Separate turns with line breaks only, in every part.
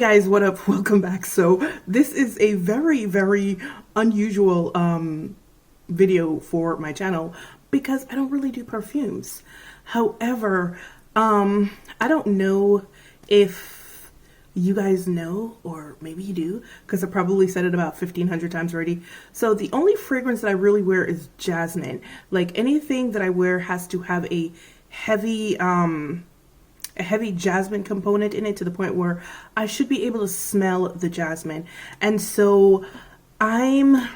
guys, what up? Welcome back. So this is a very, very unusual video for my channel because I don't really do perfumes. However, I don't know if you guys know, or maybe you do, because I probably said it about 1,500 times already. So the only fragrance that I really wear is Jasmine. Like anything that I wear has to have a heavy jasmine component in it, to the point where I should be able to smell the jasmine. And so I'm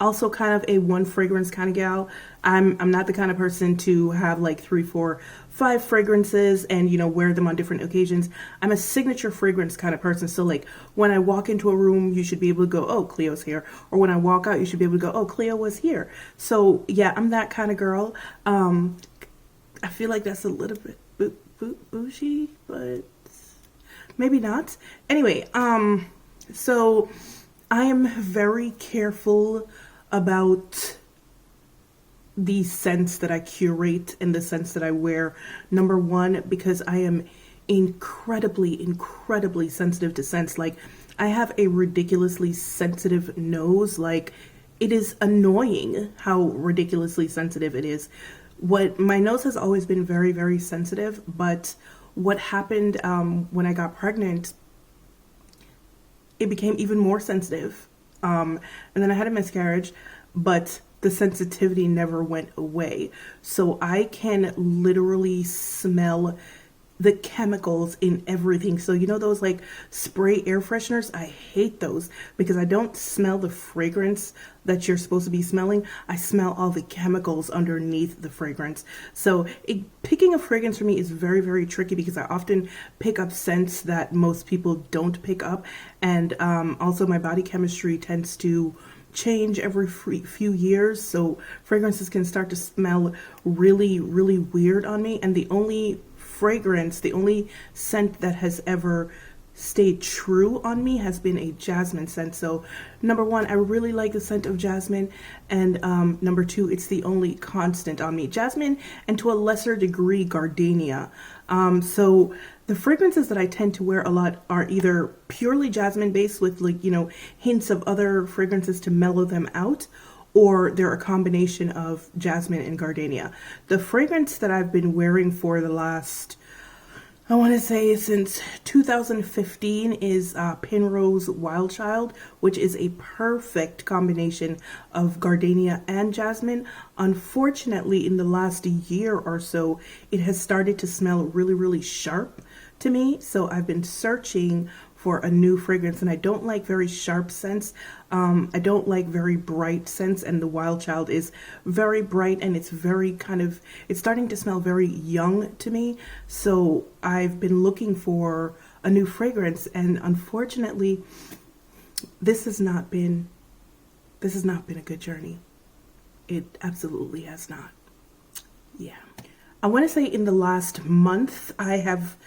also kind of a one fragrance kind of gal. I'm not the kind of person to have like 3, 4, 5 fragrances and, you know, wear them on different occasions. I'm a signature fragrance kind of person. So like when I walk into a room, you should be able to go, oh, Cleo's here. Or when I walk out, you should be able to go, oh, Cleo was here. So yeah, I'm that kind of girl. I feel like that's a little bit bougie, but maybe not. Anyway, so I am very careful about the scents that I curate and the scents that I wear. Number one, because I am incredibly sensitive to scents. Like, I have a ridiculously sensitive nose. Like, it is annoying how ridiculously sensitive it is. My nose has always been very sensitive, but what happened when I got pregnant, it became even more sensitive. And then I had a miscarriage, but the sensitivity never went away. So I can literally smell the chemicals in everything. So you know those like spray air fresheners? I hate those because I don't smell the fragrance that you're supposed to be smelling. I smell all the chemicals underneath the fragrance. So picking a fragrance for me is very tricky because I often pick up scents that most people don't pick up. And also my body chemistry tends to change every few years. So fragrances can start to smell really weird on me. And the only scent that has ever stayed true on me has been a jasmine scent. So number one, I really like the scent of jasmine, and number two, it's the only constant on me. Jasmine, and to a lesser degree gardenia. So the fragrances that I tend to wear a lot are either purely jasmine based with, like, you know, hints of other fragrances to mellow them out, or they're a combination of jasmine and gardenia. The fragrance that I've been wearing for the last, I want to say since 2015, is Penrose Wild Child, which is a perfect combination of gardenia and jasmine. Unfortunately, in the last year or so, it has started to smell really sharp to me. So I've been searching for a new fragrance, and I don't like very sharp scents. I don't like very bright scents, and the Wild Child is very bright, and it's very it's starting to smell very young to me. So I've been looking for a new fragrance, and unfortunately, this has not been a good journey. It absolutely has not. Yeah. I want to say in the last month, I have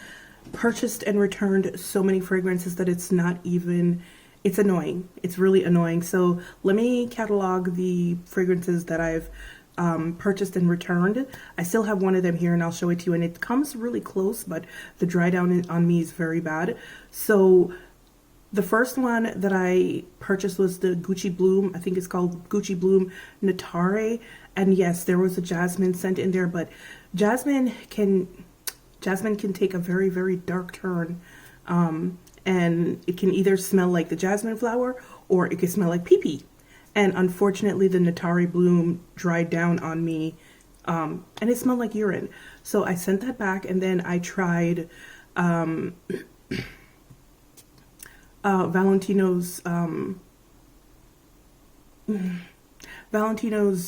purchased and returned so many fragrances that it's annoying. It's really annoying. So let me catalog the fragrances that I've purchased and returned. I still have one of them here, and I'll show it to you, and it comes really close, but the dry down on me is very bad. So the first one that I purchased was the Gucci Bloom. I think it's called Gucci Bloom Natare, and yes, there was a jasmine scent in there, but jasmine can take a very dark turn, and it can either smell like the jasmine flower or it can smell like pee-pee. And unfortunately, the Natare Bloom dried down on me, and it smelled like urine. So I sent that back, and then I tried Valentino's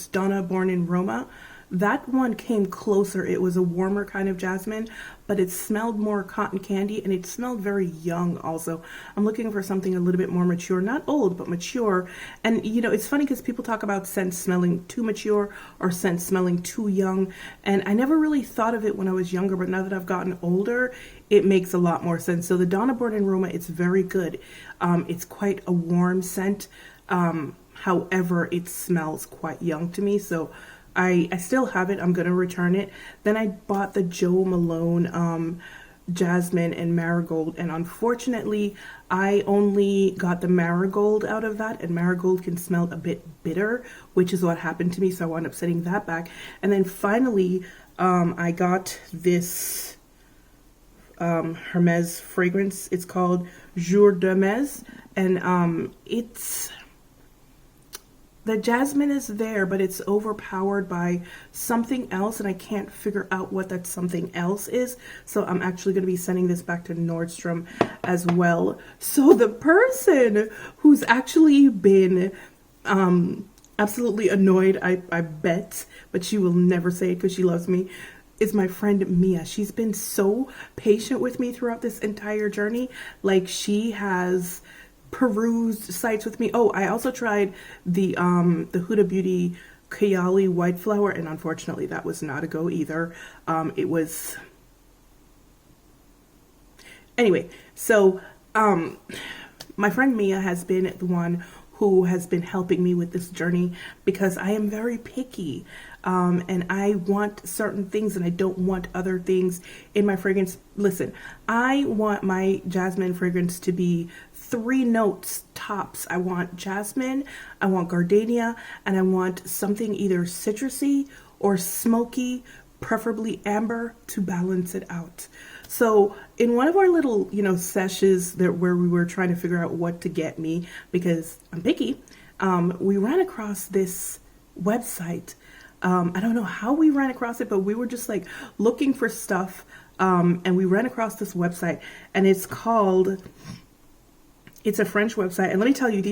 Donna Born in Roma. That one came closer. It was a warmer kind of jasmine, but it smelled more cotton candy, and it smelled very young also. I'm looking for something a little bit more mature, not old, but mature. And you know, it's funny because people talk about scents smelling too mature or scents smelling too young, and I never really thought of it when I was younger, but now that I've gotten older, it makes a lot more sense. So the Donna Born in Roma, it's very good. It's quite a warm scent. However, it smells quite young to me, so I still have it. I'm going to return it. Then I bought the Jo Malone jasmine and marigold, and unfortunately I only got the marigold out of that, and marigold can smell a bit bitter, which is what happened to me, so I wound up setting that back. And then finally I got this Hermes fragrance. It's called Jour d'Hermes, and it's, the jasmine is there, but it's overpowered by something else, and I can't figure out what that something else is. So I'm actually going to be sending this back to Nordstrom as well. So the person who's actually been absolutely annoyed, I bet, but she will never say it because she loves me, is my friend Mia. She's been so patient with me throughout this entire journey. Like, she has perused sites with me. Oh, I also tried the Huda Beauty Kayali White Flower, and unfortunately that was not a go either. It was, anyway, so my friend Mia has been the one who has been helping me with this journey, because I am very picky, and I want certain things and I don't want other things in my fragrance. Listen, I want my jasmine fragrance to be 3 notes tops. I want jasmine, I want gardenia, and I want something either citrusy or smoky, preferably amber, to balance it out. So in one of our little, sessions where we were trying to figure out what to get me, because I'm picky, we ran across this website. I don't know how we ran across it, but we were just like looking for stuff, and we ran across this website, and it's a French website, and let me tell you,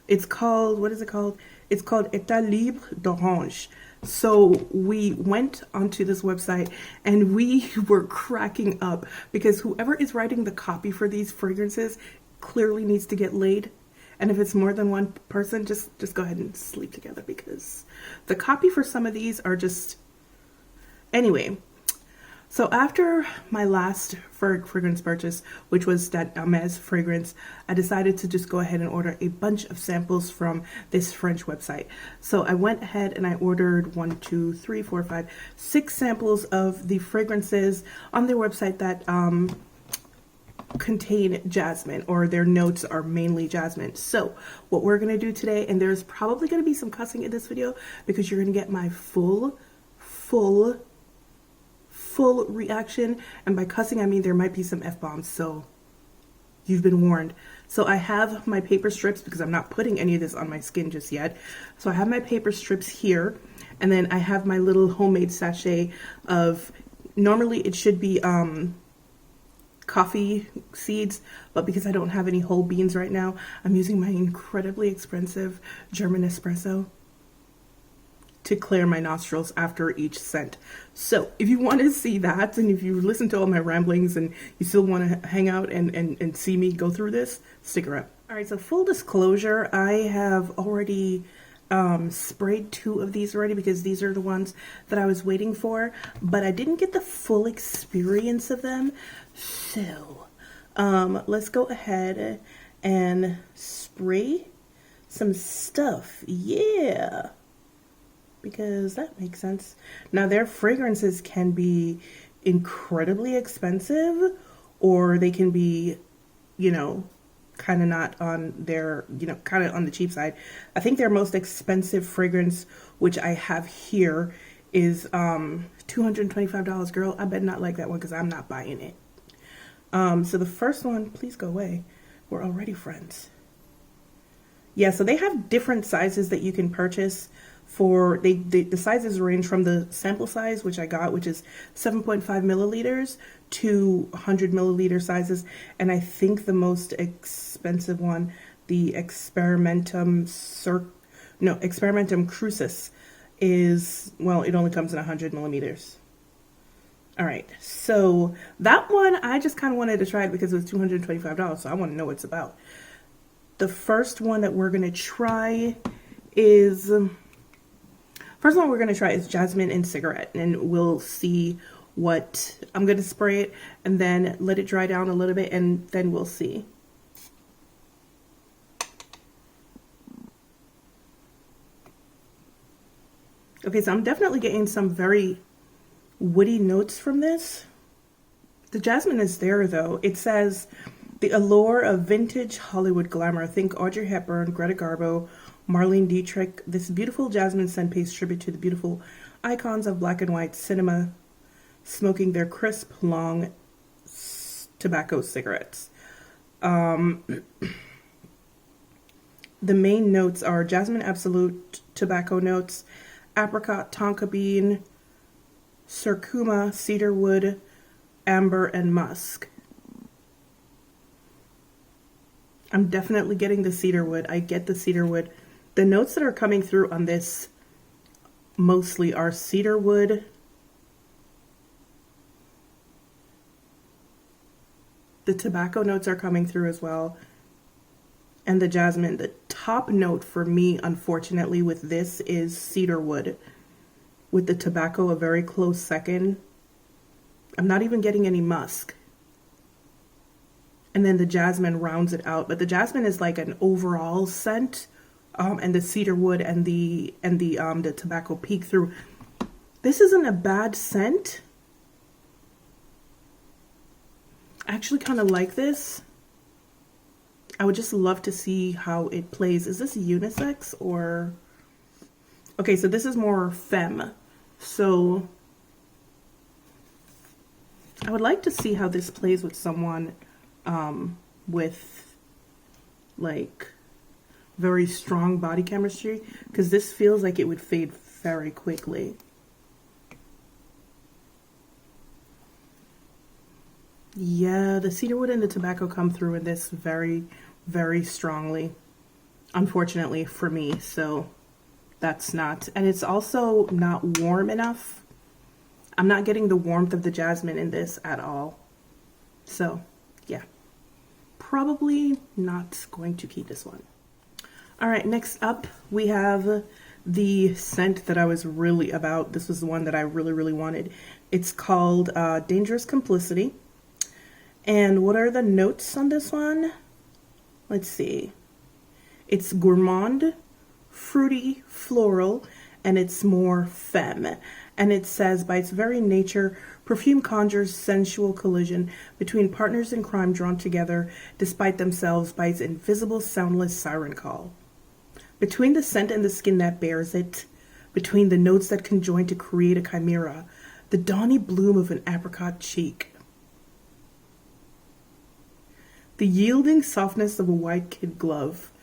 it's called, what is it called? It's called Etat Libre d'Orange. So we went onto this website and we were cracking up, because whoever is writing the copy for these fragrances clearly needs to get laid. And if it's more than one person, just go ahead and sleep together, because the copy for some of these are just, anyway. So after my last fragrance purchase, which was that Hermes fragrance, I decided to just go ahead and order a bunch of samples from this French website. So I went ahead and I ordered 6 samples of the fragrances on their website that contain jasmine, or their notes are mainly jasmine. So what we're going to do today, and there's probably going to be some cussing in this video, because you're going to get my full reaction, and by cussing I mean there might be some F-bombs, so you've been warned. So I have my paper strips, because I'm not putting any of this on my skin just yet. So I have my paper strips here, and then I have my little homemade sachet of, normally it should be coffee seeds, but because I don't have any whole beans right now, I'm using my incredibly expensive German espresso to clear my nostrils after each scent. So if you want to see that, and if you listen to all my ramblings and you still want to hang out and see me go through this, stick around. All right, so full disclosure, I have already sprayed 2 of these already, because these are the ones that I was waiting for, but I didn't get the full experience of them. So let's go ahead and spray some stuff. Yeah, because that makes sense. Now, their fragrances can be incredibly expensive, or they can be, kind of not on their, kind of on the cheap side. I think their most expensive fragrance, which I have here, is $225. Girl, I better not like that one, because I'm not buying it. So the first one, please go away. We're already friends. Yeah, so they have different sizes that you can purchase for, the sizes range from the sample size, which I got, which is 7.5 milliliters, to 100 milliliter sizes. And I think the most expensive one, the Experimentum Crucis, is, well, it only comes in 100 millimeters. All right, so that one, I just kind of wanted to try it because it was $225, so I want to know what it's about. The first one that we're going to try is, Jasmine and Cigarette, and we'll see what, I'm going to spray it and then let it dry down a little bit, and then we'll see. Okay, so I'm definitely getting some very woody notes from this. The jasmine is there though. It says, the allure of vintage Hollywood glamour. Think Audrey Hepburn, Greta Garbo, Marlene Dietrich. This beautiful jasmine scent pays tribute to the beautiful icons of black and white cinema smoking their crisp, long tobacco cigarettes. The main notes are jasmine absolute tobacco notes, apricot, tonka bean, curcuma, cedarwood, amber, and musk. I'm definitely getting the cedarwood. I get the cedarwood. The notes that are coming through on this mostly are cedarwood, the tobacco notes are coming through as well, and the jasmine. The top note for me, unfortunately, with this is cedarwood, with the tobacco a very close second. I'm not even getting any musk. And then the jasmine rounds it out, but the jasmine is like an overall scent, and the cedarwood and the tobacco peek through. This isn't a bad scent. I actually kind of like this. I would just love to see how it plays. Is this unisex or? Okay, so this is more femme. So I would like to see how this plays with someone with like very strong body chemistry, because this feels like it would fade very quickly. Yeah, the cedarwood and the tobacco come through in this very, very strongly, unfortunately for me. So that's not, and it's also not warm enough. I'm not getting the warmth of the jasmine in this at all. So yeah, probably not going to keep this one. All right, next up we have the scent that I was really about. This was the one that I really, really wanted. It's called Dangerous Complicity. And what are the notes on this one? Let's see. It's gourmand, fruity, floral, and it's more femme. And it says, by its very nature, perfume conjures sensual collision between partners in crime drawn together despite themselves by its invisible, soundless siren call. Between the scent and the skin that bears it, between the notes that conjoin to create a chimera, the dawny bloom of an apricot cheek, the yielding softness of a white kid glove,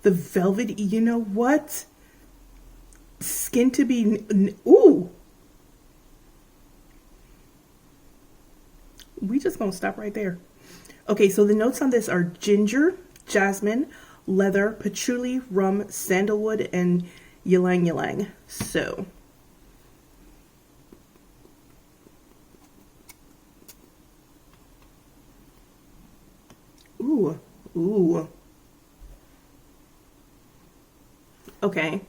the velvet, you know what? Skin to be, ooh. We just gonna stop right there. Okay, so the notes on this are ginger, jasmine, leather, patchouli, rum, sandalwood, and ylang ylang. So ooh. Okay.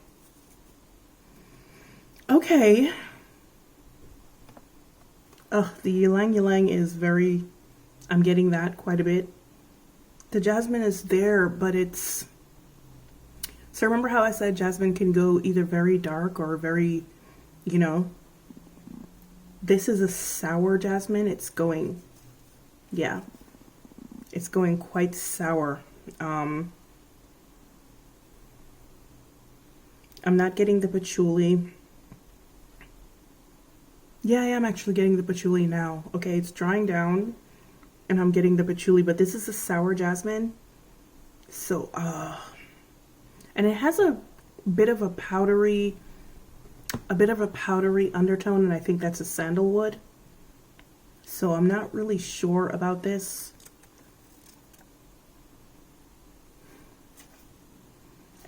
The ylang ylang is very, I'm getting that quite a bit. The jasmine is there, but it's, so remember how I said jasmine can go either very dark or very, you know, this is a sour jasmine. It's going, yeah, it's going quite sour. I'm not getting the patchouli. Yeah, I am actually getting the patchouli now. Okay, it's drying down and I'm getting the patchouli, but this is a sour jasmine. So, and it has a bit of a powdery undertone, and I think that's a sandalwood. So I'm not really sure about this.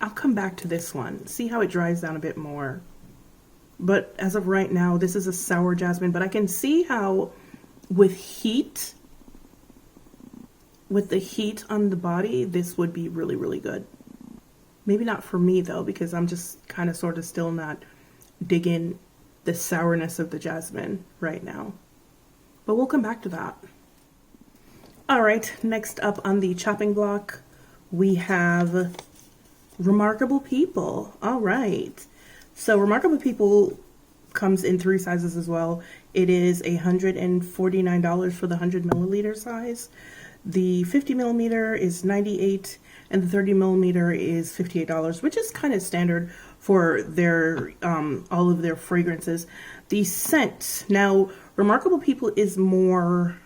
I'll come back to this one, see how it dries down a bit more. But as of right now, this is a sour jasmine, but I can see how with heat, with the heat on the body, this would be really, really good. Maybe not for me though, because I'm just kind of sort of still not digging the sourness of the jasmine right now. But we'll come back to that. All right, next up on the chopping block, we have Remarkable People. All right. So Remarkable People comes in 3 sizes as well. It is $149 for the 100 milliliter size. The 50 millimeter is $98, and the 30 millimeter is $58, which is kind of standard for their all of their fragrances. The scent, now Remarkable People is more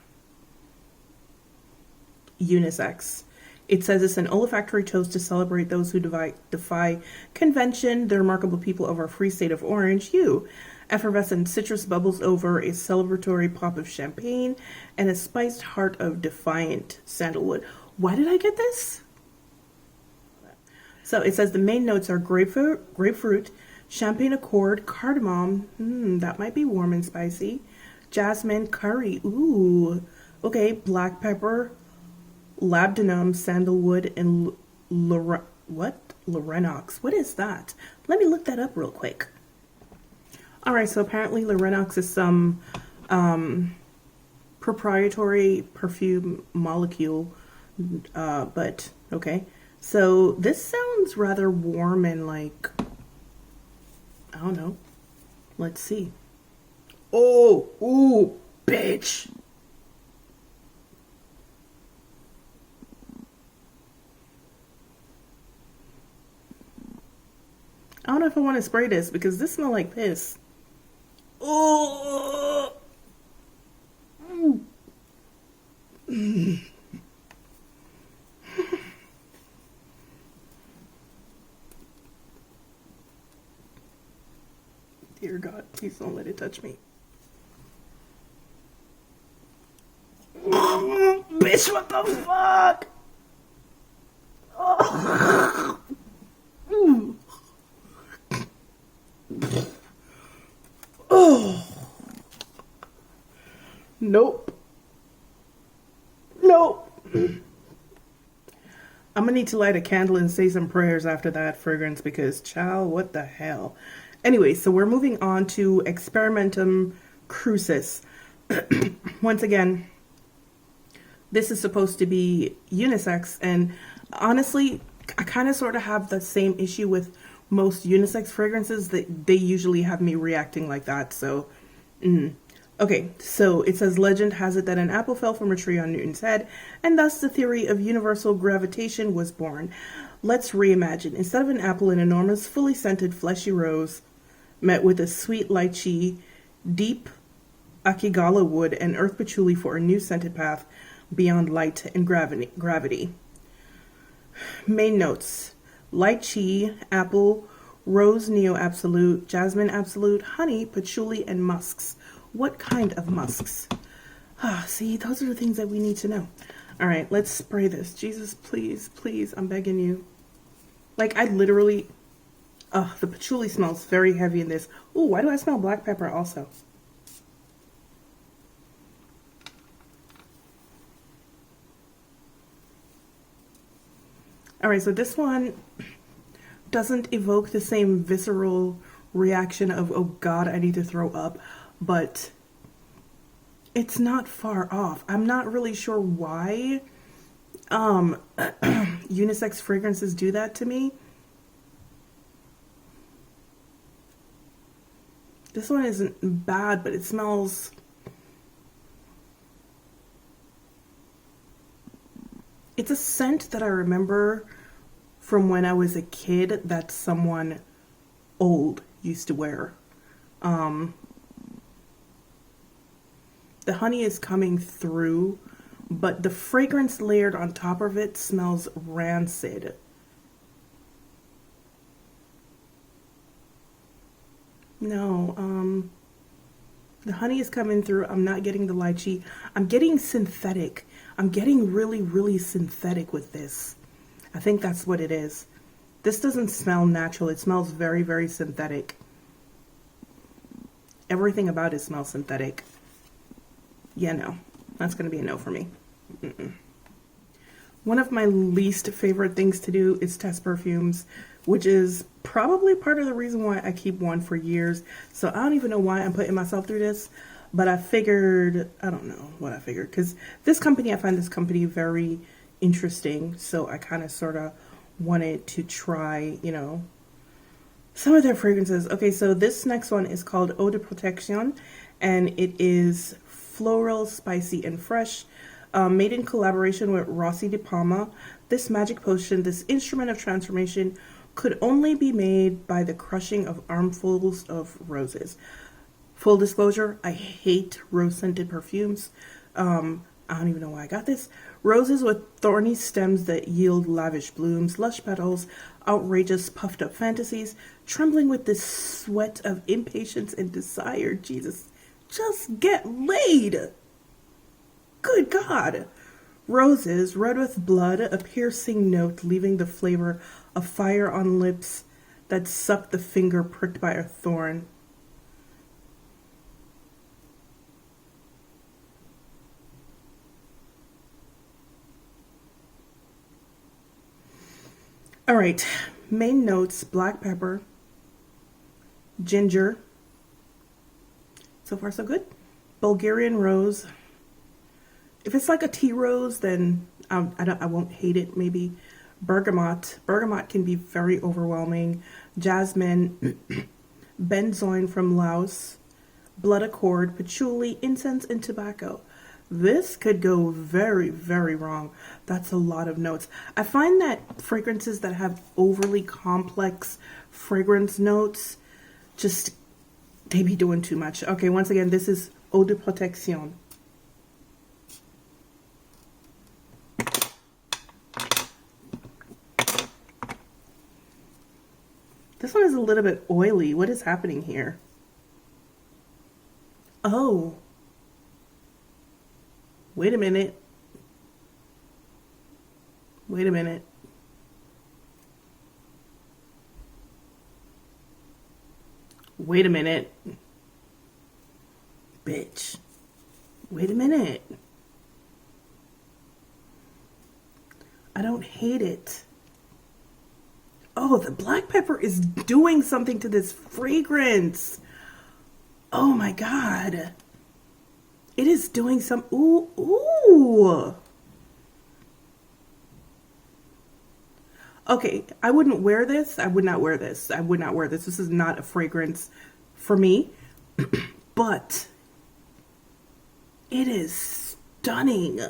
unisex. It says it's an olfactory toast to celebrate those who defy convention, the remarkable people of our free state of Orange. You. Effervescent citrus bubbles over a celebratory pop of champagne and a spiced heart of defiant sandalwood. Why did I get this? So it says the main notes are grapefruit, champagne accord, cardamom, that might be warm and spicy, jasmine, curry, ooh, okay, black pepper, labdanum, sandalwood, and Larenox. What is that? Let me look that up real quick. All right, so apparently Larenox is some proprietary perfume molecule, but okay. So this sounds rather warm and like, I don't know. Let's see. Oh, ooh, bitch. I don't know if I want to spray this because this smells like piss. Oh. Dear God, please don't let it touch me. Bitch, what the fuck? Oh. Oh. Nope. Nope. I'm gonna need to light a candle and say some prayers after that fragrance because, child, what the hell? Anyway, so we're moving on to Experimentum Crucis. Once again, this is supposed to be unisex, and honestly, I kind of sort of have the same issue with most unisex fragrances that they usually have me reacting like that. So, okay, so it says legend has it that an apple fell from a tree on Newton's head, and thus the theory of universal gravitation was born. Let's reimagine. Instead of an apple, an enormous, fully scented, fleshy rose met with a sweet lychee, deep akigala wood, and earth patchouli for a new scented path beyond light and gravity. Main notes: lychee, apple, rose neo absolute, jasmine absolute, honey, patchouli, and musks. What kind of musks? See, those are the things that we need to know. All right, let's spray this. Jesus, please, please, I'm begging you. Like, I literally, the patchouli smells very heavy in this. Ooh, why do I smell black pepper also? All right, so this one doesn't evoke the same visceral reaction of, oh God, I need to throw up, but it's not far off. I'm not really sure why unisex fragrances do that to me. This one isn't bad, but it smells... It's a scent that I remember from when I was a kid that someone old used to wear. The honey is coming through, but the fragrance layered on top of it smells rancid. No, the honey is coming through. I'm not getting the lychee. I'm getting synthetic. I'm getting really, really synthetic with this. I think that's what it is. This doesn't smell natural. It smells very, very synthetic. Everything about it smells synthetic. Yeah, no. That's going to be a no for me. One of my least favorite things to do is test perfumes, which is probably part of the reason why I keep one for years. So I don't even know why I'm putting myself through this, but I figured, I don't know what I figured, because this company, I find this company very interesting. So I kind of sort of wanted to try, you know, some of their fragrances. Okay, so this next one is called Eau de Protection, and it is floral, spicy, and fresh. Made in collaboration with Rossi Di Palma. This magic potion, this instrument of transformation, could only be made by the crushing of armfuls of roses. Full disclosure, I hate rose-scented perfumes. I don't even know why I got this. Roses with thorny stems that yield lavish blooms, lush petals, outrageous puffed up fantasies, trembling with the sweat of impatience and desire. Jesus, just get laid. Good God. Roses, red with blood, a piercing note leaving the flavor of fire on lips that suck the finger pricked by a thorn. All right, main notes: black pepper, ginger. So far so good. Bulgarian rose. If it's like a tea rose, then I won't hate it. Maybe bergamot. Bergamot can be very overwhelming. Jasmine, benzoin from Laos, blood accord, patchouli, incense, and tobacco. This could go very, very wrong. That's a lot of notes. I find that fragrances that have overly complex fragrance notes, just, they be doing too much. Okay, once again, this is Eau de Protection. This one is a little bit oily. What is happening here? Oh. Wait a minute. Wait a minute. Wait a minute. Bitch. Wait a minute. I don't hate it. Oh, the black pepper is doing something to this fragrance. Oh my God. It is doing some, ooh, ooh. Okay, I wouldn't wear this. I would not wear this. I would not wear this. This is not a fragrance for me, but it is stunning.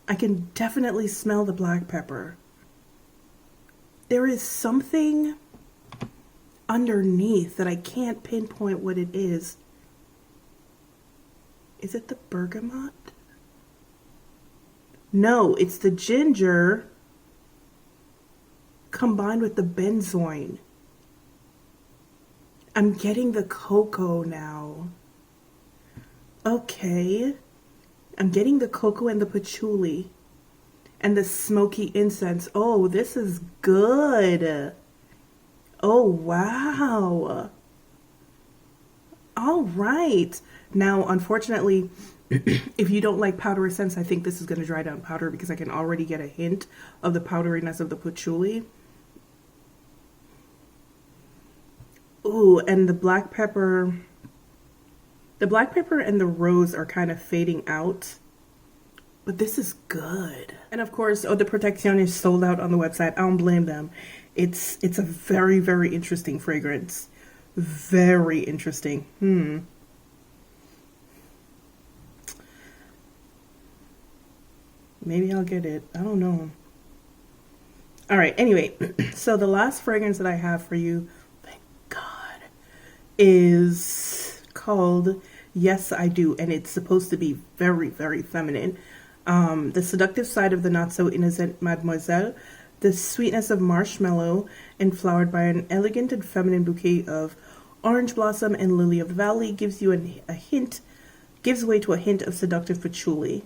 I can definitely smell the black pepper. There is something underneath that I can't pinpoint what it is. Is it the bergamot? No, it's the ginger combined with the benzoin. I'm getting the cocoa now. Okay. I'm getting the cocoa and the patchouli and the smoky incense. Oh, this is good. Oh, wow. All right. Now, unfortunately, if you don't like powdery scents, I think this is going to dry down powder because I can already get a hint of the powderiness of the patchouli. Ooh, and the black pepper. The black pepper and the rose are kind of fading out. But this is good. And of course, Eau de Protection is sold out on the website. I don't blame them. It's a very, very interesting fragrance. Very interesting. Maybe I'll get it. I don't know. All right. Anyway, so the last fragrance that I have for you, thank God, is called Yes, I Do. And it's supposed to be very, very feminine. The seductive side of the not so innocent mademoiselle, the sweetness of marshmallow, enflowered by an elegant and feminine bouquet of orange blossom and lily of the valley, gives way to a hint of seductive patchouli.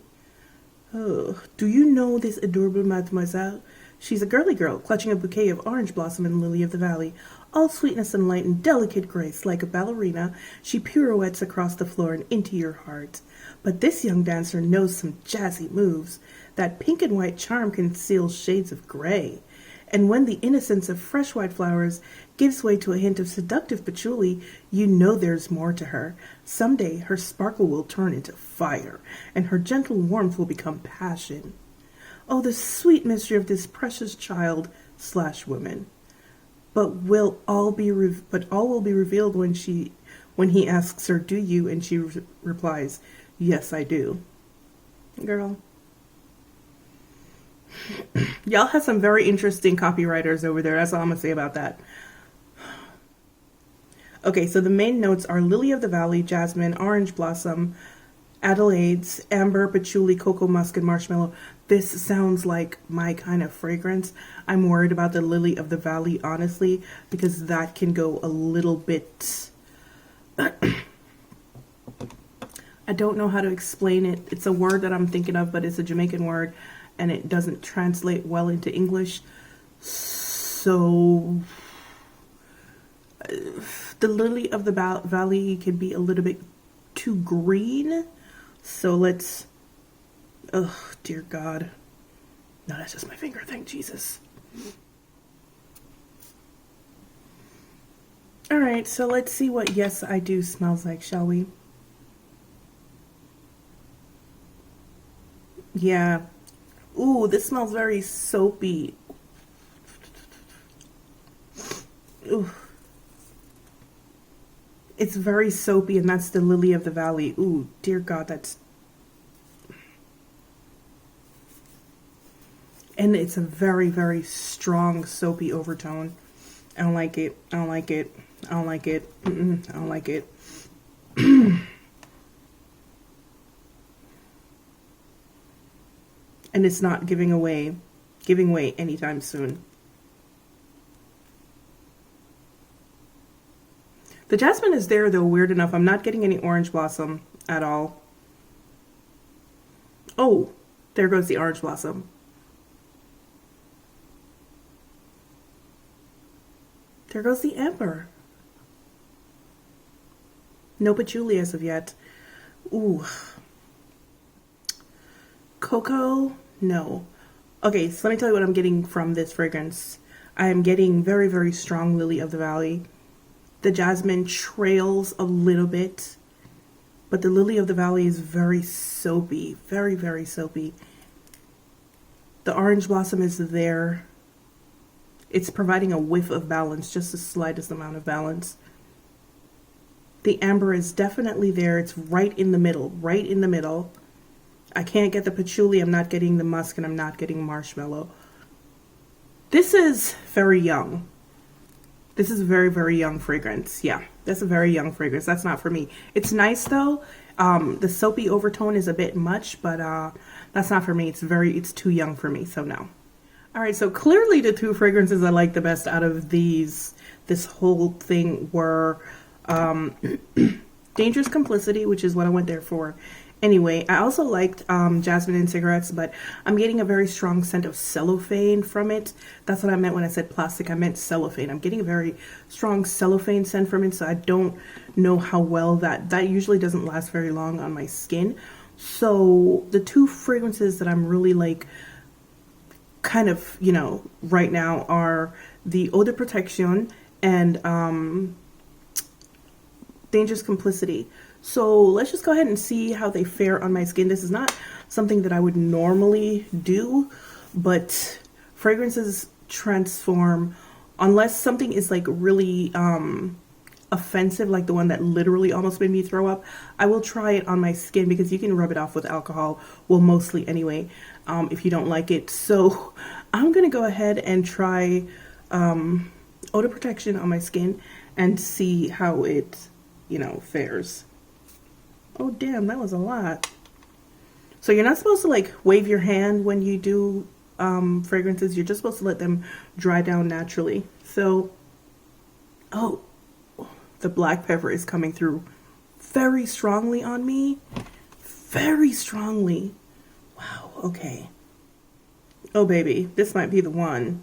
Oh, do you know this adorable mademoiselle? She's a girly girl, clutching a bouquet of orange blossom and lily of the valley. All sweetness and light and delicate grace, like a ballerina, she pirouettes across the floor and into your heart. But this young dancer knows some jazzy moves. That pink and white charm conceals shades of gray. And when the innocence of fresh white flowers gives way to a hint of seductive patchouli, you know there's more to her. Someday her sparkle will turn into fire, and her gentle warmth will become passion. Oh, the sweet mystery of this precious child/woman. But all will be revealed when when he asks her, "Do you?" and she replies, "Yes, I do." Girl. Y'all have some very interesting copywriters over there. That's all I'm going to say about that. Okay, so the main notes are Lily of the Valley, Jasmine, Orange Blossom, Adelaide's, Amber, Patchouli, Cocoa Musk, and Marshmallow. This sounds like my kind of fragrance. I'm worried about the Lily of the Valley, honestly, because that can go a little bit... I don't know how to explain it. It's a word that I'm thinking of, but it's a Jamaican word, and it doesn't translate well into English. So... the Lily of the Valley can be a little bit too green. So let's... Oh, dear God. No, that's just my finger. Thank Jesus. Alright, so let's see what Yes I Do smells like, shall we? Yeah. Ooh, this smells very soapy. Ooh. It's very soapy, and that's the Lily of the Valley. Ooh, dear God, that's... And it's a very, very strong soapy overtone. I don't like it. I don't like it. I don't like it. I don't like it. And it's not giving away anytime soon. The jasmine is there, though, weird enough. I'm not getting any orange blossom at all. Oh, there goes the orange blossom. There goes the amber. No patchouli as of yet. Ooh. Cocoa? No. Okay, so let me tell you what I'm getting from this fragrance. I am getting very, very strong Lily of the Valley. The jasmine trails a little bit, but the Lily of the Valley is very soapy, very, very soapy. The orange blossom is there. It's providing a whiff of balance, just the slightest amount of balance. The amber is definitely there. It's right in the middle, right in the middle. I can't get the patchouli, I'm not getting the musk, and I'm not getting marshmallow. This is very young. This is a very, very young fragrance. Yeah, that's a very young fragrance. That's not for me. It's nice though. The soapy overtone is a bit much, but that's not for me. It's too young for me, so no. All right, so clearly the two fragrances I like the best out of this whole thing were Dangerous Complicity, which is what I went there for. Anyway, I also liked Jasmine and Cigarettes, but I'm getting a very strong scent of cellophane from it. That's what I meant when I said plastic. I meant cellophane. I'm getting a very strong cellophane scent from it, so I don't know how well that usually doesn't last very long on my skin. So the two fragrances that I'm really like kind of, you know, right now are the Eau de Protection and Dangerous Complicity. So let's just go ahead and see how they fare on my skin. This is not something that I would normally do, but fragrances transform unless something is like really offensive, like the one that literally almost made me throw up. I will try it on my skin because you can rub it off with alcohol, well, mostly anyway, if you don't like it. So I'm gonna go ahead and try Eau de Protection on my skin and see how it, you know, fares. Oh, damn, that was a lot. So you're not supposed to like wave your hand when you do fragrances. You're just supposed to let them dry down naturally. So, oh, the black pepper is coming through very strongly on me. Very strongly. Wow, okay. Oh, baby, this might be the one.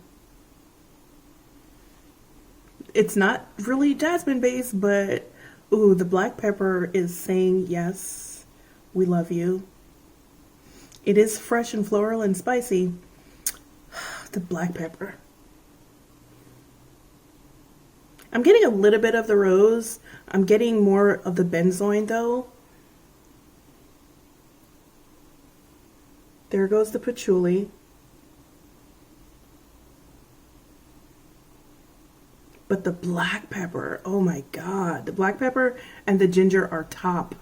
It's not really jasmine based, but ooh, the black pepper is saying yes, we love you. It is fresh and floral and spicy. The black pepper. I'm getting a little bit of the rose. I'm getting more of the benzoin though. There goes the patchouli. But the black pepper, oh my God. The black pepper and the ginger are top.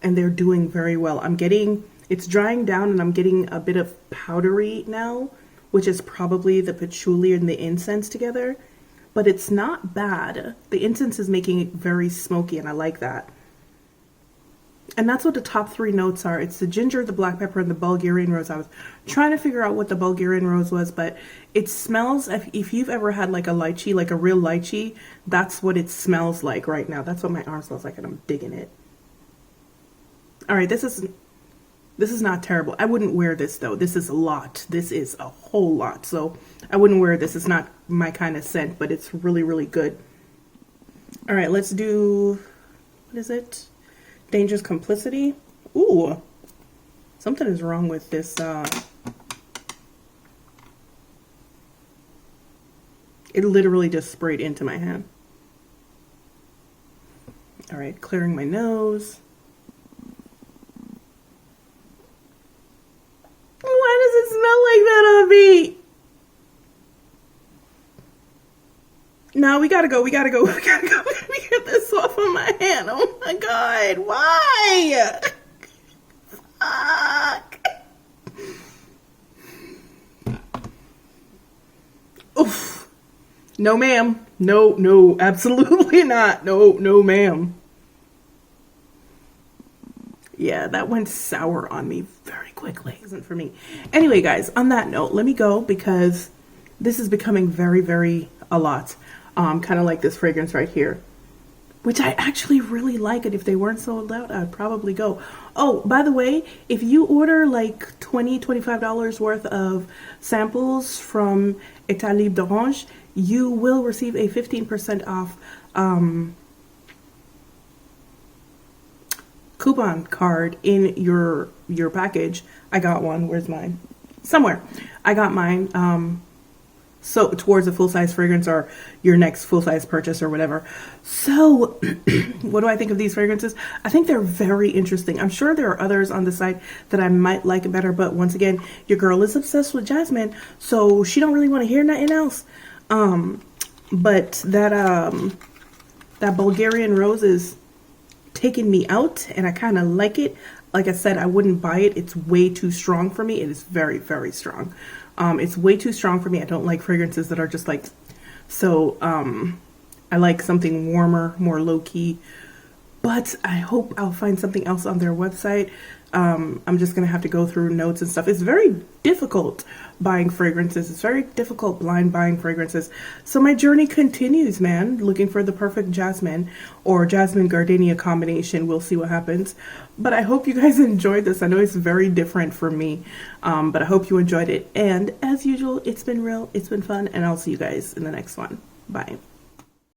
And they're doing very well. It's drying down and I'm getting a bit of powdery now, which is probably the patchouli and the incense together. But it's not bad. The incense is making it very smoky and I like that. And that's what the top 3 notes are. It's the ginger, the black pepper, and the Bulgarian rose. I was trying to figure out what the Bulgarian rose was, but it smells, if you've ever had like a lychee, like a real lychee, that's what it smells like right now. That's what my arm smells like and I'm digging it. All right, this is not terrible. I wouldn't wear this though. This is a lot. This is a whole lot. So I wouldn't wear this. It's not my kind of scent, but it's really, really good. All right, let's do, what is it? Dangerous Complicity. Ooh, something is wrong with this. It literally just sprayed into my hand. All right, clearing my nose. Why does it smell like that on me? No, we gotta go. We gotta go. We gotta go. Let me get this off of my hand. Oh my God. Why? Fuck. Oof. No, ma'am. No, no, absolutely not. No, no, ma'am. Yeah, that went sour on me very quickly. Isn't for me. Anyway, guys, on that note, let me go because this is becoming very, very a lot. Kind of like this fragrance right here, which I actually really like. And if they weren't sold out, I'd probably go. Oh, by the way, if you order like $25 worth of samples from Etat Libre, you will receive a 15% off coupon card in your package. I got one. Where's mine? Somewhere. I got mine. So towards a full-size fragrance or your next full-size purchase or whatever. So what do I think of these fragrances? I think they're very interesting. I'm sure there are others on the site that I might like better, but once again, your girl is obsessed with Jasmine, so she don't really want to hear nothing else. But that Bulgarian rose is taking me out and I kind of like it. Like I said, I wouldn't buy it. It's way too strong for me. It is very, very strong. It's way too strong for me. I don't like fragrances that are just like, so I like something warmer, more low-key, but I hope I'll find something else on their website. I'm just gonna have to go through notes and stuff. It's very difficult buying fragrances. It's very difficult blind buying fragrances. So my journey continues, man, looking for the perfect Jasmine or Jasmine Gardenia combination. We'll see what happens. But I hope you guys enjoyed this. I know it's very different for me, but I hope you enjoyed it. And as usual, it's been real, it's been fun, and I'll see you guys in the next one. Bye.